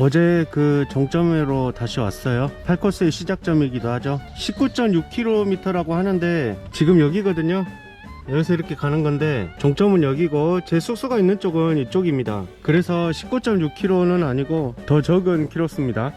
어제 그 종점으로 다시 왔어요. 8코스의 시작점이기도 하죠. 19.6km라고 하는데 지금 여기거든요. 여기서 이렇게 가는 건데 종점은 여기고 제 숙소가 있는 쪽은 이쪽입니다. 그래서 19.6km는 아니고 더 적은 키로수입니다.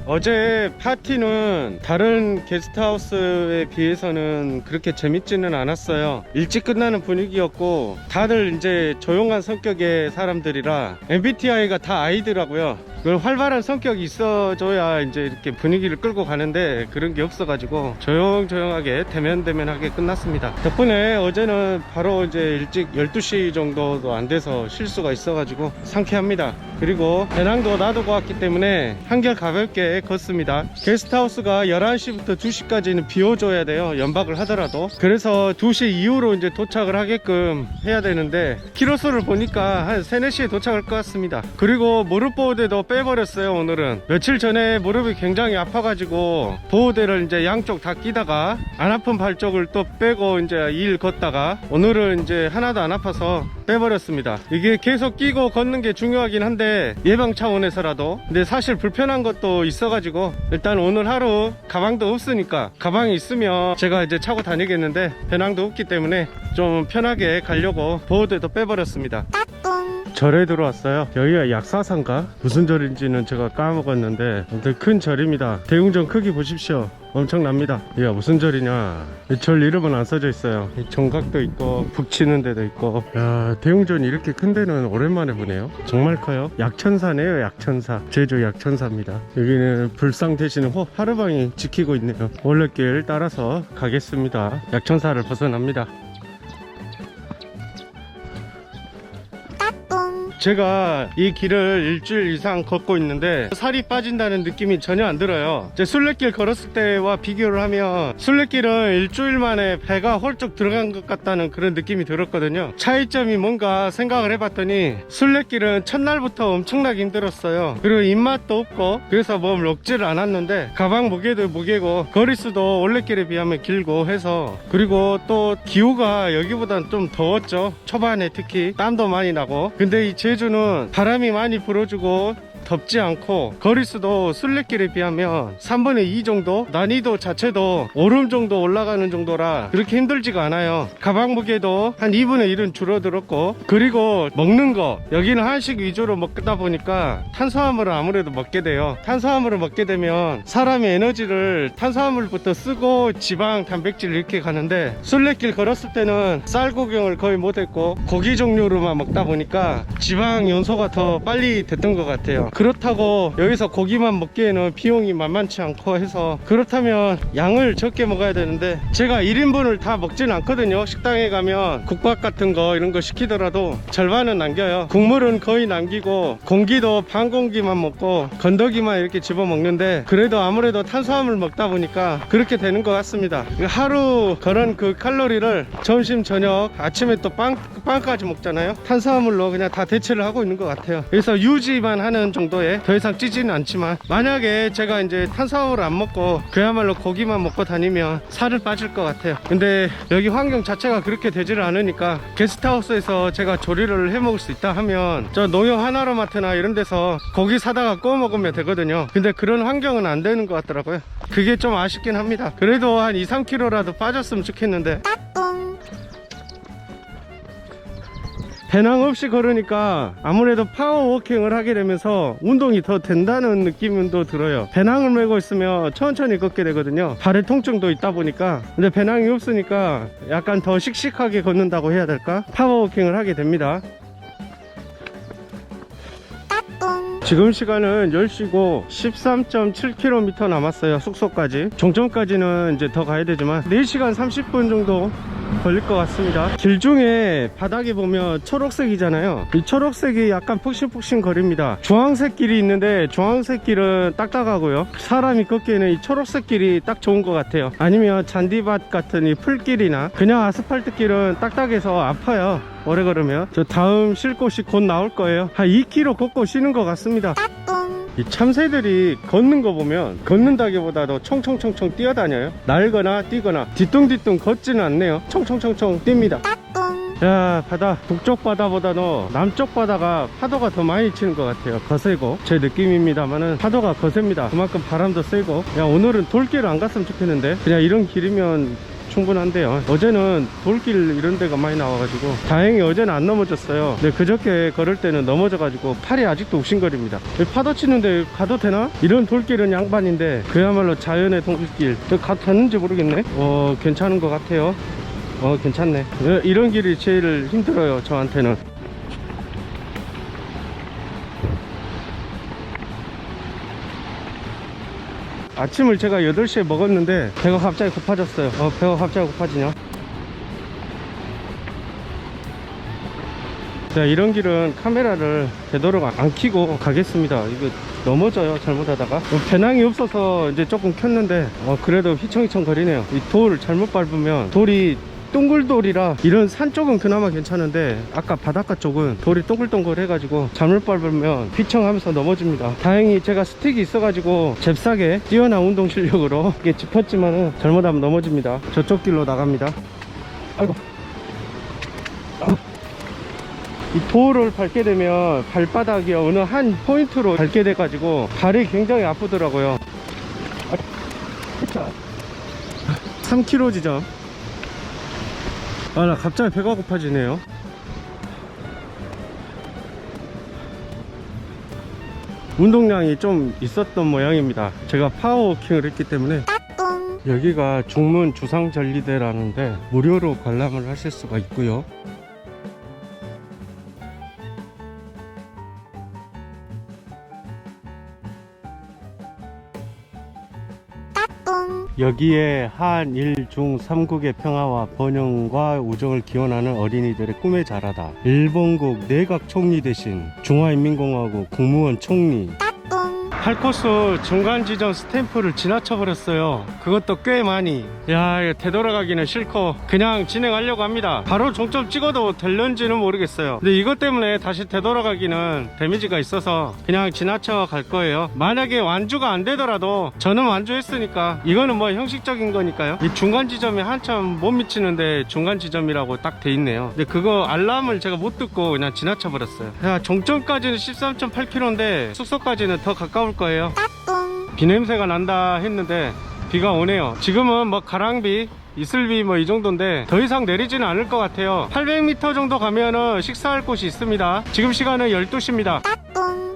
어제 파티는 다른 게스트하우스에 비해서는 그렇게 재밌지는 않았어요. 일찍 끝나는 분위기였고 다들 이제 조용한 성격의 사람들이라 MBTI가 다 I더라고요. 그 활발한 성격이 있어줘야 이제 이렇게 분위기를 끌고 가는데 그런 게 없어가지고 조용조용하게 대면대면하게 끝났습니다. 덕분에 어제는 바로 이제 일찍 12시 정도도 안 돼서 쉴 수가 있어가지고 상쾌합니다. 그리고 배낭도 놔두고 왔기 때문에 한결 가볍게 걷습니다. 게스트하우스가 11시부터 2시까지는 비워줘야 돼요. 연박을 하더라도. 그래서 2시 이후로 이제 도착을 하게끔 해야 되는데 키로수를 보니까 한 3, 4시에 도착할 것 같습니다. 그리고 무릎 보호대도 빼버렸어요. 오늘은 며칠 전에 무릎이 굉장히 아파가지고 보호대를 이제 양쪽 다 끼다가 안 아픈 발 쪽을 또 빼고 이제 2일 걷다가 오늘은 이제 하나도 안 아파서 빼버렸습니다. 이게 계속 끼고 걷는 게 중요하긴 한데 예방 차원에서라도. 근데 사실 불편한 것도 있어가지고 일단 오늘 하루 가방도 없으니까 가방이 있으면 제가 이제 차고 다니겠는데 배낭도 없기 때문에 좀 편하게 가려고 보호대도 빼버렸습니다. 절에 들어왔어요. 여기가 약사산가? 무슨 절인지는 제가 까먹었는데 아무튼 큰 절입니다. 대웅전 크기 보십시오. 엄청납니다. 이게 무슨 절이냐, 이 절 이름은 안 써져 있어요. 정각도 있고 북치는 데도 있고. 야, 대웅전이 이렇게 큰 데는 오랜만에 보네요. 정말 커요. 약천사네요. 약천사. 제주 약천사입니다. 여기는 불상 대신 하루방이 지키고 있네요. 올레길 따라서 가겠습니다. 약천사를 벗어납니다. 제가 이 길을 일주일 이상 걷고 있는데 살이 빠진다는 느낌이 전혀 안 들어요. 제 순례길 걸었을 때와 비교를 하면 순례길은 일주일 만에 배가 홀쭉 들어간 것 같다는 그런 느낌이 들었거든요. 차이점이 뭔가 생각을 해봤더니 순례길은 첫날부터 엄청나게 힘들었어요. 그리고 입맛도 없고 그래서 뭐 먹지를 않았는데 가방 무게도 무게고 거리수도 올레길에 비하면 길고 해서, 그리고 또 기후가 여기보단 좀 더웠죠. 초반에 특히 땀도 많이 나고. 근데 이 제주는 바람이 많이 불어주고 덥지 않고 거리수도 순례길에 비하면 3분의 2 정도, 난이도 자체도 오름 정도 올라가는 정도라 그렇게 힘들지가 않아요. 가방 무게도 한 2분의 1은 줄어들었고, 그리고 먹는 거 여기는 한식 위주로 먹다 보니까 탄수화물을 아무래도 먹게 돼요. 탄수화물을 먹게 되면 사람의 에너지를 탄수화물부터 쓰고 지방, 단백질 이렇게 가는데 순례길 걸었을 때는 쌀 구경을 거의 못했고 고기 종류로만 먹다 보니까 지방 연소가 더 빨리 됐던 것 같아요. 그렇다고 여기서 고기만 먹기에는 비용이 만만치 않고 해서, 그렇다면 양을 적게 먹어야 되는데 제가 1인분을 다 먹지는 않거든요. 식당에 가면 국밥 같은 거 이런 거 시키더라도 절반은 남겨요. 국물은 거의 남기고 공기도 반 공기만 먹고 건더기만 이렇게 집어 먹는데, 그래도 아무래도 탄수화물 먹다 보니까 그렇게 되는 것 같습니다. 하루 그런 그 칼로리를 점심 저녁 아침에 또 빵까지 먹잖아요. 탄수화물로 그냥 다 대체를 하고 있는 것 같아요. 그래서 유지만 하는 정도에 더 이상 찌지는 않지만, 만약에 제가 이제 탄수화물을 안 먹고 그야말로 고기만 먹고 다니면 살을 빠질 것 같아요. 근데 여기 환경 자체가 그렇게 되지를 않으니까 게스트하우스에서 제가 조리를 해 먹을 수 있다 하면 저 농협 하나로마트나 이런 데서 고기 사다가 구워 먹으면 되거든요. 근데 그런 환경은 안 되는 것 같더라고요. 그게 좀 아쉽긴 합니다. 그래도 한 2, 3kg라도 빠졌으면 좋겠는데. 배낭 없이 걸으니까 아무래도 파워워킹을 하게 되면서 운동이 더 된다는 느낌도 들어요. 배낭을 메고 있으면 천천히 걷게 되거든요. 발에 통증도 있다 보니까. 근데 배낭이 없으니까 약간 더 씩씩하게 걷는다고 해야 될까? 파워워킹을 하게 됩니다. 지금 시간은 10시고 13.7km 남았어요. 숙소까지. 종점까지는 이제 더 가야 되지만 4시간 30분 정도 걸릴 것 같습니다. 길 중에 바닥에 보면 초록색이잖아요. 이 초록색이 약간 푹신푹신 거립니다. 주황색 길이 있는데 주황색 길은 딱딱하고요. 사람이 걷기에는 이 초록색 길이 딱 좋은 것 같아요. 아니면 잔디밭 같은 이 풀길이나 그냥 아스팔트 길은 딱딱해서 아파요. 오래 걸으면. 저 다음 쉴 곳이 곧 나올 거예요. 한 2km 걷고 쉬는 것 같습니다. 이 참새들이 걷는 거 보면 걷는다기보다도 총총총총 뛰어다녀요. 날거나 뛰거나 뒤뚱뒤뚱 걷지는 않네요. 총총총총 뜁니다. 야, 바다 북쪽 바다보다는 남쪽 바다가 파도가 더 많이 치는 것 같아요. 거세고 제 느낌입니다만은 파도가 거셉니다. 그만큼 바람도 세고. 야, 오늘은 돌길을 안 갔으면 좋겠는데 그냥 이런 길이면 충분한데요. 어제는 돌길 이런 데가 많이 나와가지고 다행히 어제는 안 넘어졌어요. 근데 그저께 걸을 때는 넘어져가지고 팔이 아직도 욱신거립니다. 파도 치는데 가도 되나? 이런 돌길은 양반인데 그야말로 자연의 돌길. 가도 되는지 모르겠네. 괜찮은 것 같아요. 괜찮네. 이런 길이 제일 힘들어요, 저한테는. 아침을 제가 8시에 먹었는데 배가 갑자기 고파졌어요. 배가 갑자기 고파지냐. 자, 이런 길은 카메라를 되도록 안 켜고 가겠습니다. 이거 넘어져요, 잘못하다가. 배낭이 없어서 이제 조금 켰는데 그래도 휘청휘청 거리네요. 이 돌 잘못 밟으면, 돌이 동글돌이라 이런 산 쪽은 그나마 괜찮은데 아까 바닷가 쪽은 돌이 동글동글 해가지고 잘못 밟으면 휘청하면서 넘어집니다. 다행히 제가 스틱이 있어가지고 잽싸게 뛰어난 운동 실력으로 이게 짚었지만은 잘못하면 넘어집니다. 저쪽 길로 나갑니다. 아이고. 이 돌을 밟게 되면 발바닥이 어느 한 포인트로 밟게 돼가지고 발이 굉장히 아프더라고요. 3km 지점. 나 갑자기 배가 고파지네요. 운동량이 좀 있었던 모양입니다. 제가 파워워킹을 했기 때문에. 여기가 중문 주상절리대라는데 무료로 관람을 하실 수가 있고요. 여기에 한일 중 3국의 평화와 번영과 우정을 기원하는 어린이들의 꿈에 자라다. 일본국 내각 총리 대신 중화인민공화국 국무원 총리. 8코스 중간 지점 스탬프를 지나쳐 버렸어요. 그것도 꽤 많이. 야, 이거 되돌아가기는 싫고 그냥 진행하려고 합니다. 바로 종점 찍어도 될런지는 모르겠어요. 근데 이것 때문에 다시 되돌아가기는 데미지가 있어서 그냥 지나쳐 갈 거예요. 만약에 완주가 안 되더라도 저는 완주했으니까 이거는 뭐 형식적인 거니까요. 이 중간 지점에 한참 못 미치는데 중간 지점이라고 딱 돼 있네요. 근데 그거 알람을 제가 못 듣고 그냥 지나쳐 버렸어요. 야, 종점까지는 13.8km인데 숙소까지는 더 가까울 거예요. 비 냄새가 난다 했는데 비가 오네요. 지금은 뭐 가랑비, 이슬비 뭐 이 정도인데 더 이상 내리지는 않을 것 같아요. 800m 정도 가면은 식사할 곳이 있습니다. 지금 시간은 12시입니다.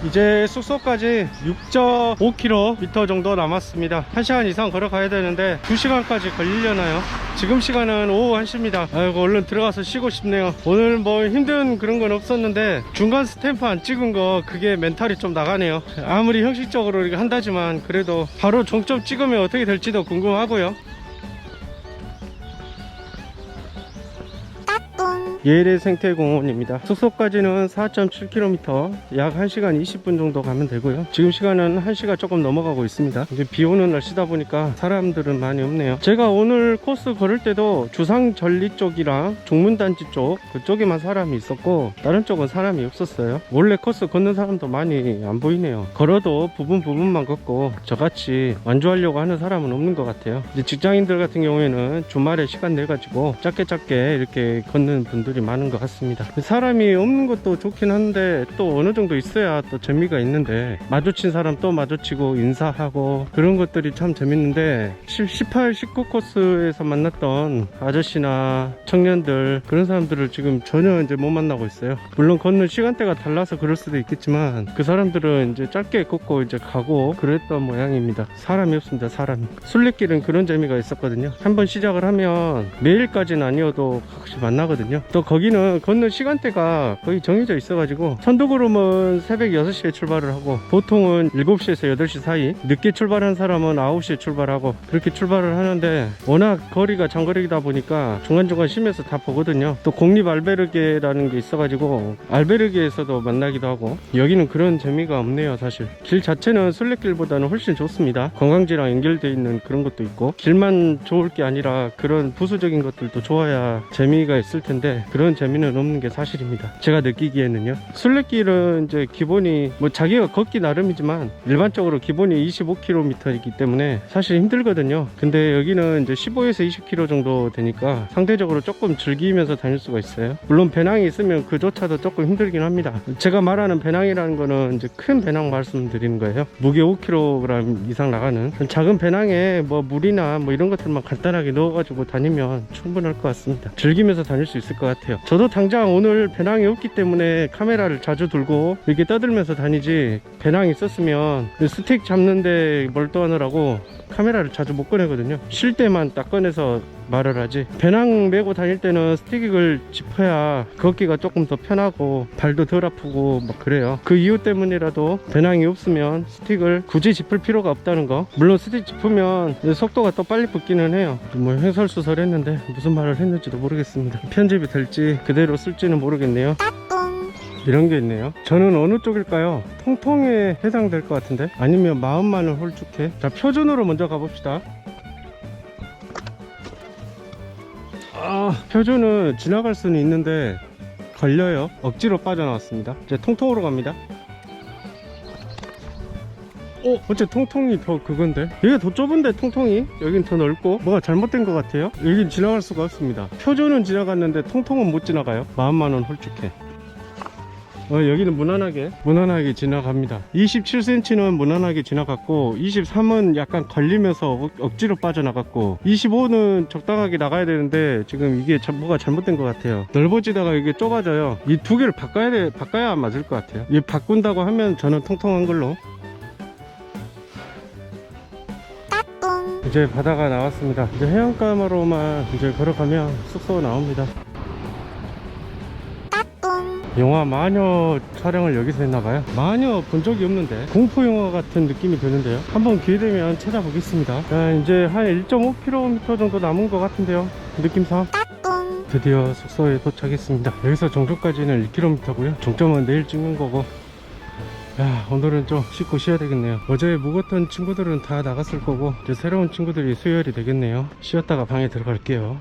이제 숙소까지 6.5km 정도 남았습니다. 1시간 이상 걸어가야 되는데 2시간까지 걸리려나요? 지금 시간은 오후 1시입니다. 아이고, 얼른 들어가서 쉬고 싶네요. 오늘 뭐 힘든 그런 건 없었는데 중간 스탬프 안 찍은 거 그게 멘탈이 좀 나가네요. 아무리 형식적으로 이렇게 한다지만 그래도 바로 종점 찍으면 어떻게 될지도 궁금하고요. 예래 생태공원입니다. 숙소까지는 4.7km, 약 1시간 20분 정도 가면 되고요. 지금 시간은 1시가 조금 넘어가고 있습니다. 이제 비 오는 날씨다 보니까 사람들은 많이 없네요. 제가 오늘 코스 걸을 때도 주상절리 쪽이랑 중문단지 쪽 그쪽에만 사람이 있었고 다른 쪽은 사람이 없었어요. 원래 코스 걷는 사람도 많이 안 보이네요. 걸어도 부분만 걷고 저같이 완주하려고 하는 사람은 없는 것 같아요. 이제 직장인들 같은 경우에는 주말에 시간 내가지고 짧게 이렇게 걷는 분들이 많은 것 같습니다. 사람이 없는 것도 좋긴 한데 또 어느 정도 있어야 또 재미가 있는데 마주친 사람 또 마주치고 인사하고 그런 것들이 참 재밌는데 18, 19 코스에서 만났던 아저씨나 청년들 그런 사람들을 지금 전혀 이제 못 만나고 있어요. 물론 걷는 시간대가 달라서 그럴 수도 있겠지만 그 사람들은 이제 짧게 걷고 이제 가고 그랬던 모양입니다. 사람이 없습니다. 사람이. 순례길은 그런 재미가 있었거든요. 한번 시작을 하면 매일까지는 아니어도 가끔씩 만나거든요. 또 거기는 걷는 시간대가 거의 정해져 있어가지고 선두그룹은 새벽 6시에 출발을 하고 보통은 7시에서 8시 사이, 늦게 출발한 사람은 9시에 출발하고 그렇게 출발을 하는데 워낙 거리가 장거리다 보니까 중간중간 쉬면서 다 보거든요. 또 공립 알베르게라는 게 있어가지고 알베르게에서도 만나기도 하고 여기는 그런 재미가 없네요. 사실 길 자체는 순례길보다는 훨씬 좋습니다. 관광지랑 연결되어 있는 그런 것도 있고 길만 좋을 게 아니라 그런 부수적인 것들도 좋아야 재미가 있을 텐데 그런 재미는 없는 게 사실입니다. 제가 느끼기에는요. 순례길은 이제 기본이 뭐 자기가 걷기 나름이지만 일반적으로 기본이 25km이기 때문에 사실 힘들거든요. 근데 여기는 이제 15에서 20km 정도 되니까 상대적으로 조금 즐기면서 다닐 수가 있어요. 물론 배낭이 있으면 그조차도 조금 힘들긴 합니다. 제가 말하는 배낭이라는 거는 이제 큰 배낭 말씀드리는 거예요. 무게 5kg 이상 나가는 작은 배낭에 뭐 물이나 뭐 이런 것들만 간단하게 넣어가지고 다니면 충분할 것 같습니다. 즐기면서 다닐 수 있을 것 같아요. 저도 당장 오늘 배낭이 없기 때문에 카메라를 자주 들고 이렇게 떠들면서 다니지, 배낭이 있었으면 스틱 잡는데 몰두하느라고 카메라를 자주 못 꺼내거든요. 쉴 때만 딱 꺼내서 말을 하지, 배낭 메고 다닐 때는 스틱을 짚어야 걷기가 조금 더 편하고 발도 덜 아프고 막 그래요. 그 이유 때문이라도 배낭이 없으면 스틱을 굳이 짚을 필요가 없다는 거. 물론 스틱 짚으면 속도가 또 빨리 붙기는 해요. 뭐 횡설수설했는데 무슨 말을 했는지도 모르겠습니다. 편집이 될지 그대로 쓸지는 모르겠네요. 이런 게 있네요. 저는 어느 쪽일까요? 통통에 해당될 것 같은데, 아니면 마음만은 홀쭉해. 자, 표준으로 먼저 가봅시다. 표준은 지나갈 수는 있는데 걸려요. 억지로 빠져나왔습니다. 이제 통통으로 갑니다. 어째 통통이 더 그건데, 여기가 더 좁은데 통통이 여긴 더 넓고 뭐가 잘못된 것 같아요. 여긴 지나갈 수가 없습니다. 표준은 지나갔는데 통통은 못 지나가요. 마음만은 홀쭉해. 여기는 무난하게 지나갑니다. 27cm는 무난하게 지나갔고, 23은 약간 걸리면서 억지로 빠져나갔고, 25는 적당하게 나가야 되는데 지금 이게 뭐가 잘못된 것 같아요. 넓어지다가 이게 좁아져요. 이 두 개를 바꿔야 맞을 것 같아요. 이 바꾼다고 하면 저는 통통한 걸로. 이제 바다가 나왔습니다. 이제 해안가로만 이제 걸어가면 숙소가 나옵니다. 영화 마녀 촬영을 여기서 했나봐요. 마녀 본 적이 없는데 공포 영화 같은 느낌이 드는데요. 한번 기회되면 찾아보겠습니다. 자, 이제 한 1.5km 정도 남은 것 같은데요, 느낌상. 드디어 숙소에 도착했습니다. 여기서 정점까지는 1km고요 종점은 내일 찍는 거고. 야, 오늘은 좀 씻고 쉬어야 되겠네요. 어제 묵었던 친구들은 다 나갔을 거고 이제 새로운 친구들이 수혈이 되겠네요. 쉬었다가 방에 들어갈게요.